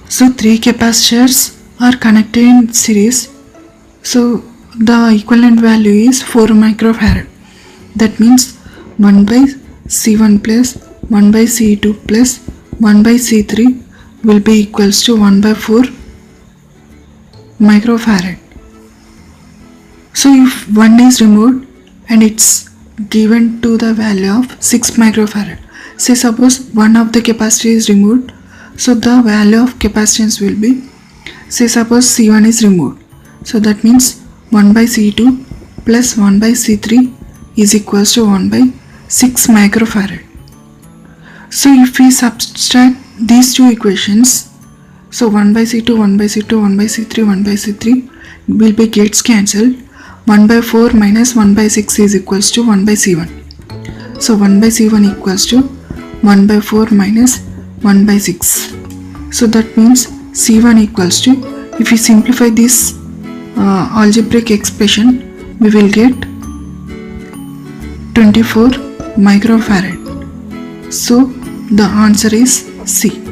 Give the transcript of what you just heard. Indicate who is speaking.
Speaker 1: So 3 capacitors are connected in series. So the equivalent value is 4 microfarad. That means 1 by C1 plus 1 by C2 plus 1 by C3 will be equals to 1 by 4 microfarad. So if 1 is removed and it's given to the value of 6 microfarad. Say suppose one of the capacitor is removed, so the value of capacitance will be, say suppose C1 is removed, so that means 1 by C2 plus 1 by C3 is equals to 1 by 6 microfarad. So if we subtract these two equations, so 1 by C2, 1 by C2, 1 by C3, 1 by C3 will be gets cancelled. 1 by 4 minus 1 by 6 is equals to 1 by C1. So 1 by C1 equals to 1 by 4 minus 1 by 6. So that means C1 equals to, if we simplify this algebraic expression, we will get 24 microfarad. So the answer is C.